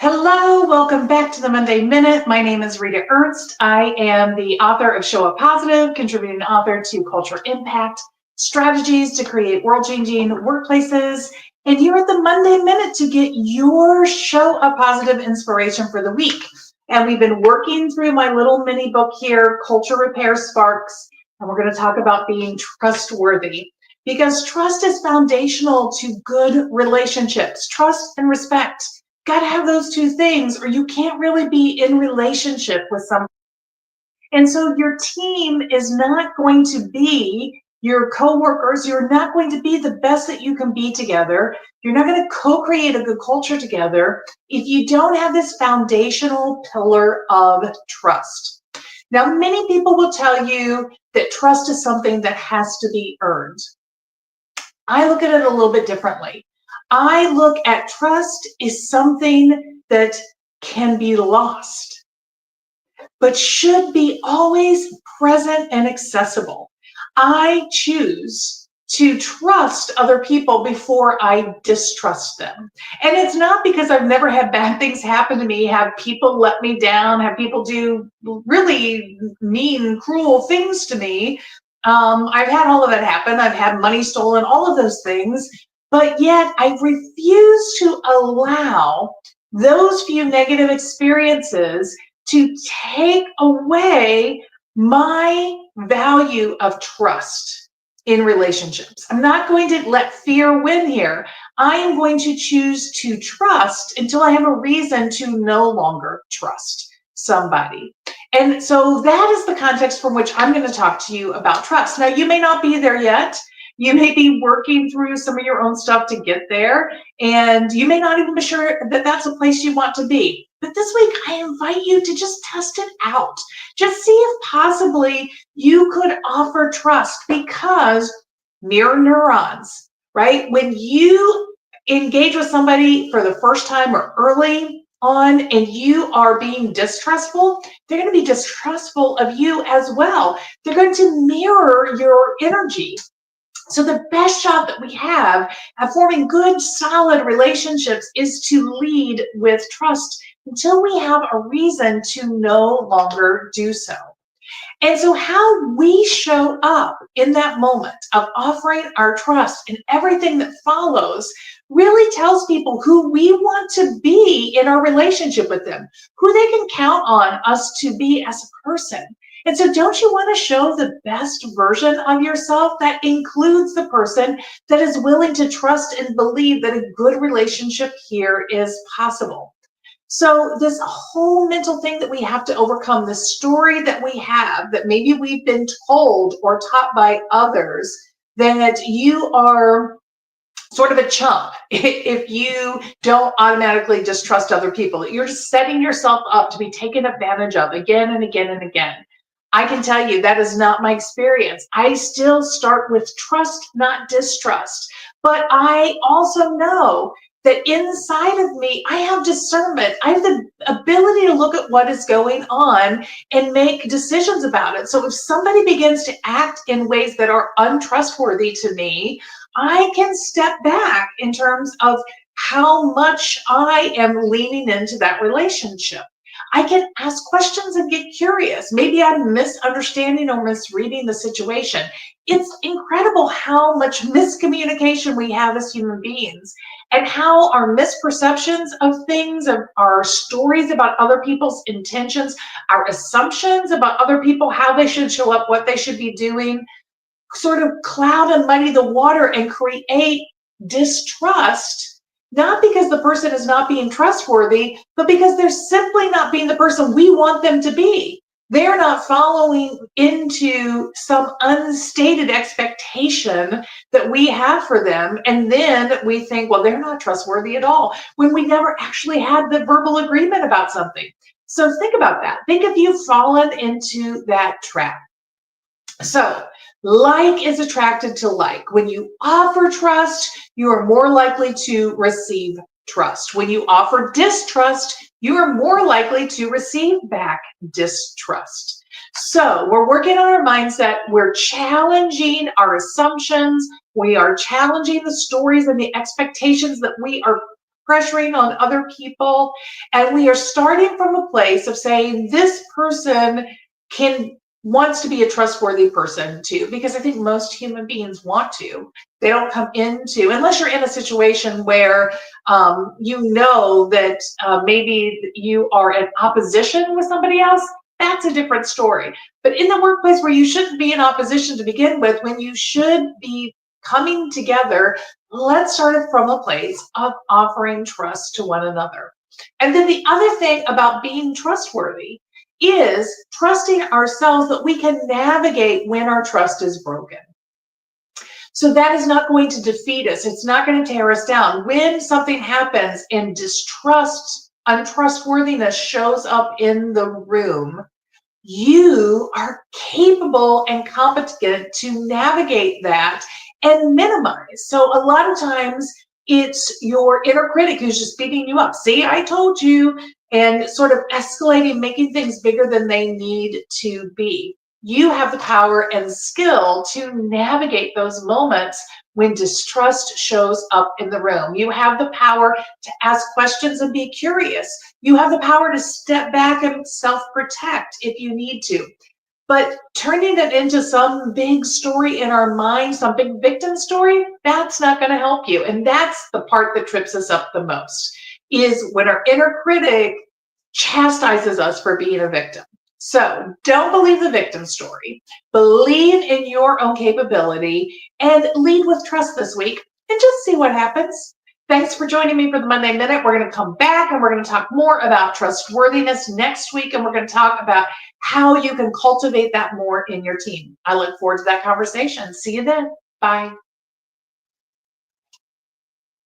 Hello, welcome back to the Monday Minute. My name is Rita Ernst. I am the author of Show Up Positive, contributing author to Culture Impact, Strategies to Create World-Changing Workplaces. And you're at the Monday Minute to get your Show Up Positive inspiration for the week. And we've been working through my little mini book here, Culture Repair Sparks, and we're going to talk about being trustworthy. Because trust is foundational to good relationships, trust and respect. Got to have those two things, or you can't really be in relationship with someone. And so your team is not going to be your coworkers. You're not going to be the best that you can be together. You're not going to co-create a good culture together if you don't have this foundational pillar of trust. Now, many people will tell you that trust is something that has to be earned. I look at it a little bit differently. I look at trust as something that can be lost, but should be always present and accessible. I choose to trust other people before I distrust them. And it's not because I've never had bad things happen to me, have people let me down, have people do really mean, cruel things to me. I've had all of that happen. I've had money stolen, all of those things. But yet I refuse to allow those few negative experiences to take away my value of trust in relationships. I'm not going to let fear win here. I am going to choose to trust until I have a reason to no longer trust somebody. And so that is the context from which I'm going to talk to you about trust. Now, you may not be there yet. You may be working through some of your own stuff to get there, and you may not even be sure that that's a place you want to be. But this week, I invite you to just test it out. Just see if possibly you could offer trust, because mirror neurons, right? When you engage with somebody for the first time or early on and you are being distrustful, they're going to be distrustful of you as well. They're going to mirror your energy. So the best job that we have at forming good, solid relationships is to lead with trust until we have a reason to no longer do so. And so how we show up in that moment of offering our trust and everything that follows really tells people who we want to be in our relationship with them, who they can count on us to be as a person. And so don't you want to show the best version of yourself? That includes the person that is willing to trust and believe that a good relationship here is possible. So this whole mental thing that we have to overcome, the story that we have that maybe we've been told or taught by others, that you are sort of a chump if you don't automatically just trust other people. You're just setting yourself up to be taken advantage of again and again and again. I can tell you that is not my experience. I still start with trust, not distrust. But I also know that inside of me, I have discernment. I have the ability to look at what is going on and make decisions about it. So if somebody begins to act in ways that are untrustworthy to me, I can step back in terms of how much I am leaning into that relationship. I can ask questions and get curious. Maybe I'm misunderstanding or misreading the situation. It's incredible how much miscommunication we have as human beings, and how our misperceptions of things, of our stories about other people's intentions, our assumptions about other people, how they should show up, what they should be doing, sort of cloud and muddy the water and create distrust. Not because the person is not being trustworthy, but because they're simply not being the person we want them to be. They're not following into some unstated expectation that we have for them. And then we think, well, they're not trustworthy at all, when we never actually had the verbal agreement about something. So think about that. Think if you've fallen into that trap. So like is attracted to like. When you offer trust, you are more likely to receive trust. When you offer distrust, you are more likely to receive back distrust. So we're working on our mindset. We're challenging our assumptions. We are challenging the stories and the expectations that we are pressuring on other people. And we are starting from a place of saying this person wants to be a trustworthy person too, because I think most human beings want to. They don't come into, unless you're in a situation where you know that maybe you are in opposition with somebody else, that's a different story. But in the workplace where you shouldn't be in opposition to begin with, when you should be coming together, let's start it from a place of offering trust to one another. And then the other thing about being trustworthy is trusting ourselves that we can navigate when our trust is broken. So that is not going to defeat us. It's not going to tear us down. When something happens and distrust, untrustworthiness shows up in the room, you are capable and competent to navigate that and minimize. So a lot of times it's your inner critic who's just beating you up. See, I told you, and sort of escalating, making things bigger than they need to be. You have the power and skill to navigate those moments when distrust shows up in the room. You have the power to ask questions and be curious. You have the power to step back and self-protect if you need to. But turning it into some big story in our mind, some big victim story, that's not going to help you. And that's the part that trips us up the most, is when our inner critic chastises us for being a victim. So don't believe the victim story. Believe in your own capability and lead with trust this week and just see what happens. Thanks for joining me for the Monday Minute. We're going to come back and we're going to talk more about trustworthiness next week, and we're going to talk about how you can cultivate that more in your team. I look forward to that conversation. See you then. Bye.